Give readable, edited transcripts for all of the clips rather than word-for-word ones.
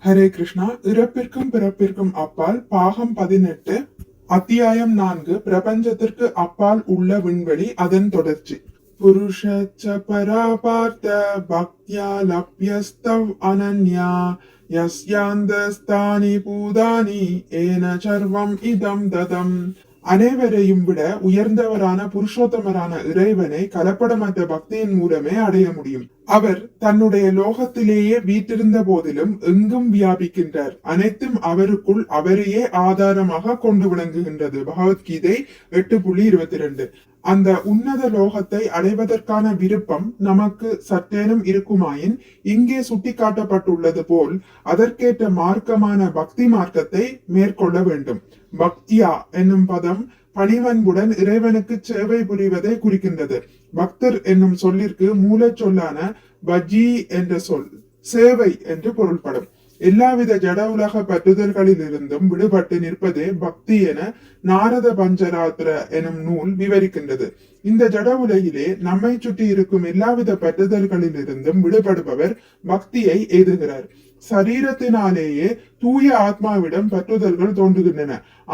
ஹரே கிருஷ்ணா. இறப்பிற்கும் பிறப்பிற்கும் அப்பால் பாகம் 18, அத்தியாயம் 4, பிரபஞ்சத்திற்கு அப்பால் உள்ள விண்வெளி, அதன் தொடர்ச்சி. புருஷச்ச பராபார்த்த பக்தியா லப்யஸ்தவ் அனன்யா யஸ்யாந்தஸ்தானி பூதானி ஏன சர்வம் இதம் ததம். அனைவரையும் விட உயர்ந்தவரான புருஷோத்தமரான இறைவனை கலப்படமற்ற பக்தியின் மூலமே அடைய முடியும். அவர் தன்னுடைய லோகத்திலேயே வீற்றிருந்த போதிலும் எங்கும் வியாபிக்கின்றார். அனைத்தும் அவருக்குள் அவரையே ஆதாரமாக கொண்டு விளங்குகின்றது. பகவத்கீதை 8.22. அந்த உன்னத லோகத்தை அடைவதற்கான விருப்பம் நமக்கு சற்றேனும் இருக்குமாயின் இங்கே சுட்டிக்காட்டப்பட்டுள்ளது போல் அதற்கேற்ற மார்க்கமான பக்தி மார்க்கத்தை மேற்கொள்ள வேண்டும். பக்தியா என்னும் பதம் பணிவன்புடன் இறைவனுக்கு சேவை புரிவதை குறிக்கின்றது. பக்தர் என்னும் சொல்லிற்கு மூலச் சொல்லான பஜி என்ற சொல் சேவை என்று பொருள்படும். எல்லாவித ஜட உலக பற்றுதல்களில் இருந்தும் விடுபட்டு நிற்பதே பக்தி என நாரத பஞ்சராத்திர எனும் நூல் விவரிக்கின்றது. இந்த ஜட உலகிலே நம்மை சுற்றி இருக்கும் எல்லாவித பற்றுதல்களில் இருந்தும் விடுபடுபவர் பக்தியை எய்துகிறார். சரீரத்தினாலேயே தூய ஆத்மாவிடம் பற்றுதல்கள் தோன்றுகின்றன.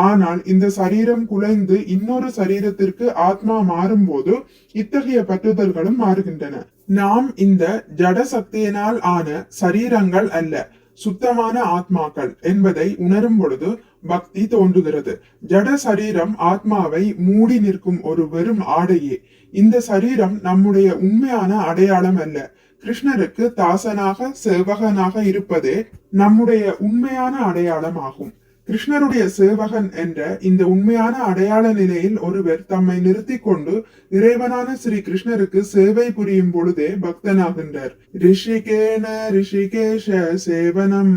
ஆனால் இந்த சரீரம் குலைந்து இன்னொரு சரீரத்திற்கு ஆத்மா மாறும் போது இத்தகைய பற்றுதல்களும் மாறுகின்றன. நாம் இந்த ஜட சக்தியினால் ஆன சரீரங்கள் அல்ல, சுத்தமான ஆத்மாக்கள் என்பதை உணரும் பொழுது பக்தி தோன்றுகிறது. ஜட சரீரம் ஆத்மாவை மூடி நிற்கும் ஒரு வெறும் ஆடையே. இந்த சரீரம் நம்முடைய உண்மையான அடையாளம் அல்ல. கிருஷ்ணருக்கு தாசனாக சேவகனாக இருப்பதே நம்முடைய உண்மையான அடையாளம் ஆகும். கிருஷ்ணருடைய சேவகன் என்ற இந்த உண்மையான அடையாள நிலையில் ஒருவர் தம்மை நிறுத்தி கொண்டு இறைவனான ஸ்ரீ கிருஷ்ணருக்கு சேவை புரியும் பொழுதே பக்தனாகின்றார். ரிஷிகேன ரிஷிகேஷ சேவனம்.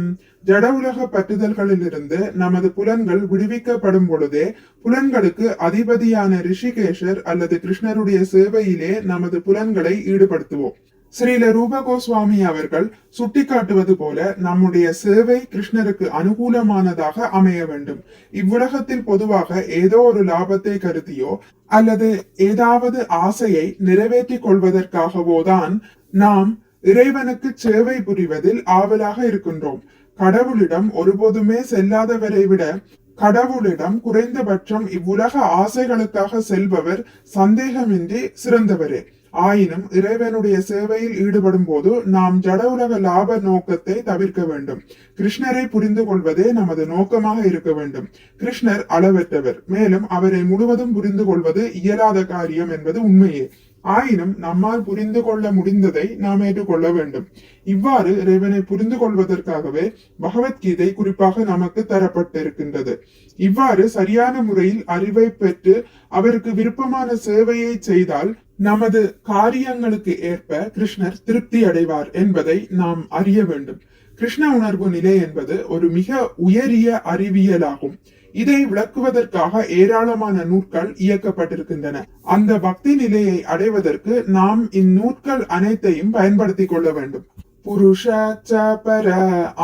ஜட உலக பற்றுதல்களில் இருந்து நமது புலன்கள் விடுவிக்கப்படும் பொழுதே புலன்களுக்கு அதிபதியான ரிஷிகேஷர் அல்லது கிருஷ்ணருடைய சேவையிலே நமது புலன்களை ஈடுபடுத்துவோம். ஸ்ரீல ரூப கோஸ்வாமி அவர்கள் சுட்டிக்காட்டுவது போல நம்முடைய சேவை கிருஷ்ணருக்கு அனுகூலமானதாக அமைய வேண்டும். இவ்வுலகத்தில் பொதுவாக ஏதோ ஒரு லாபத்தை கருதியோ அல்லது ஏதாவது ஆசையை நிறைவேற்றிக் கொள்வதற்காகவோதான் நாம் இறைவனுக்கு சேவை புரிவதில் ஆவலாக இருக்கின்றோம். கடவுளிடம் ஒருபோதுமே செல்லாதவரை விட கடவுளிடம் குறைந்தபட்சம் இவ்வுலக ஆசைகளுக்காக செல்பவர் சந்தேகமின்றி சிறந்தவரே. ஆயினும் இறைவனுடைய சேவையில் ஈடுபடும் போது நாம் ஜட உலக லாப நோக்கத்தை தவிர்க்க வேண்டும். கிருஷ்ணரை புரிந்து கொள்வதே நமது நோக்கமாக இருக்க வேண்டும். கிருஷ்ணர் அளவற்றவர், மேலும் அவரை முழுவதும் புரிந்து கொள்வது இயலாத காரியம் என்பது உண்மையே. ஆயினும் நம்மால் புரிந்து கொள்ள முடிந்ததை நாம் ஏற்றுக்கொள்ள வேண்டும். இவ்வாறு இறைவனை புரிந்து கொள்வதற்காகவே பகவத்கீதை குறிப்பாக நமக்கு தரப்பட்டிருக்கின்றது. இவ்வாறு சரியான முறையில் அறிவை பெற்று அவருக்கு விருப்பமான சேவையை செய்தால் நமது காரியங்களுக்கு ஏற்ப கிருஷ்ணர் திருப்தி அடைவார் என்பதை நாம் அறிய வேண்டும். கிருஷ்ண உணர்வு நிலை என்பது ஒரு மிக உயரிய அறிவியலாகும். இதை விளக்குவதற்காக ஏராளமான நூல்கள் இயக்கப்பட்டிருக்கின்றன. அந்த பக்தி நிலையை அடைவதற்கு நாம் இந்நூல்கள் அனைத்தையும் பயன்படுத்திக் கொள்ள வேண்டும்.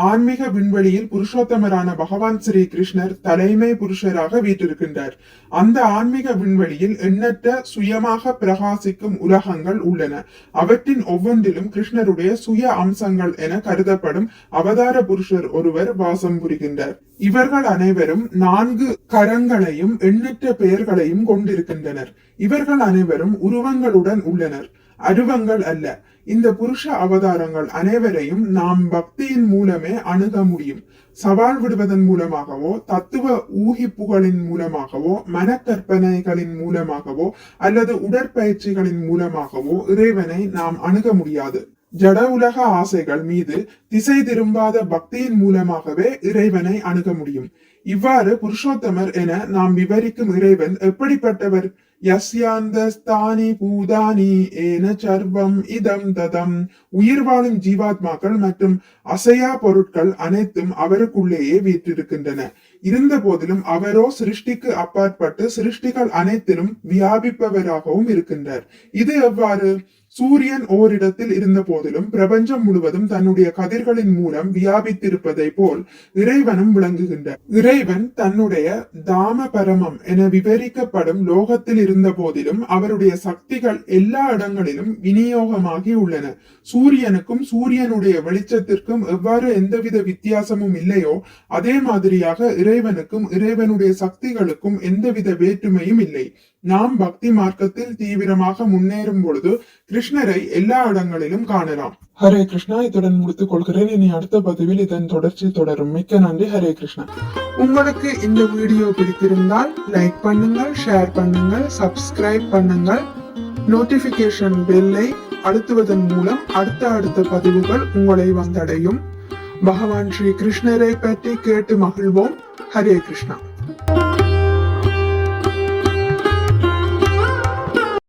ஆன்மீக விண்வெளியில் புருஷோத்தமரான பகவான் ஸ்ரீ கிருஷ்ணர் தலைமை புருஷராக வீற்றிருக்கின்றார். அந்த ஆன்மீக விண்வெளியில் எண்ணற்ற சுயமாக பிரகாசிக்கும் உலகங்கள் உள்ளன. அவற்றின் ஒவ்வொன்றிலும் கிருஷ்ணருடைய சுய அம்சங்கள் என கருதப்படும் அவதார புருஷர் ஒருவர் வாசம் புரிகின்றார். இவர்கள் அனைவரும் 4 கரங்களையும் எண்ணற்ற பெயர்களையும் கொண்டிருக்கின்றனர். இவர்கள் அனைவரும் உருவங்களுடன் உள்ளனர், அருவங்கள் அல்ல. இந்த புருஷ அவதாரங்கள் அனைவரையும் நாம் பக்தியின் மூலமே அணுக முடியும். சவால் விடுவதன் மூலமாகவோ, தத்துவ ஊகிப்புகளின் மூலமாகவோ, மனக்கற்பனைகளின் மூலமாகவோ அல்லது உடற்பயிற்சிகளின் மூலமாகவோ இறைவனை நாம் அணுக முடியாது. ஜட உலக ஆசைகள் மீது திசை திரும்பாத பக்தியின் மூலமாகவே இறைவனை அணுக முடியும். இவ்வாறு புருஷோத்தமர் என நாம் விவரிக்கும் இறைவன் எப்படிப்பட்டவர்? யஸ்யாந்தஸ்தானி பூதானி ஏன சர்வம் இதம் ததம். உயிர் வாழும் ஜீவாத்மாக்கள் மற்றும் அசையா பொருட்கள் அனைத்தும் அவருக்குள்ளேயே வீற்றிருக்கின்றன. இருந்த போதிலும் அவரோ சிருஷ்டிக்கு அப்பாற்பட்டு சிருஷ்டிகள் அனைத்திலும் வியாபிப்பவராகவும் இருக்கின்றார். இது எவ்வாறு? சூரியன் ஓரிடத்தில் இருந்த போதிலும் பிரபஞ்சம் முழுவதும் தன்னுடைய கதிர்களின் மூலம் வியாபித்திருப்பதை போல் இறைவனும் விளங்குகின்றார். இறைவன் தன்னுடைய தாம பரமம் என விவரிக்கப்படும் லோகத்தில் இருந்த போதிலும் அவருடைய சக்திகள் எல்லா இடங்களிலும் விநியோகமாகி உள்ளன. சூரியனுக்கும் சூரியனுடைய வெளிச்சத்திற்கும் எவ்வாறு எந்தவித வித்தியாசமும் இல்லையோ அதே மாதிரியாக இறைவனுக்கும் இறைவனுடைய சக்திகளுக்கும் எந்தவித வேற்றுமையும் இல்லை. நாம் பக்தி மார்க்கத்தில் தீவிரமாக முன்னேறும் பொழுது கிருஷ்ணரை எல்லா இடங்களிலும் காணலாம். ஹரே கிருஷ்ணா. இத்துடன் முடித்துக் கொள்கிறேன். இனி அடுத்த பதிவில் இதன் தொடர்ச்சி தொடரும். மிக்க நன்றி. ஹரே கிருஷ்ணா. உங்களுக்கு இந்த வீடியோ பிடித்திருந்தால் லைக் பண்ணுங்கள், ஷேர் பண்ணுங்கள், சப்ஸ்கிரைப் பண்ணுங்கள். நோட்டிபிகேஷன் பெல்லை அழுத்துவதன் மூலம் அடுத்த பதிவுகள் உங்களை வந்தடையும். பகவான் ஸ்ரீ கிருஷ்ணரை பற்றி கேட்டு மகிழ்வோம். ஹரே கிருஷ்ணா.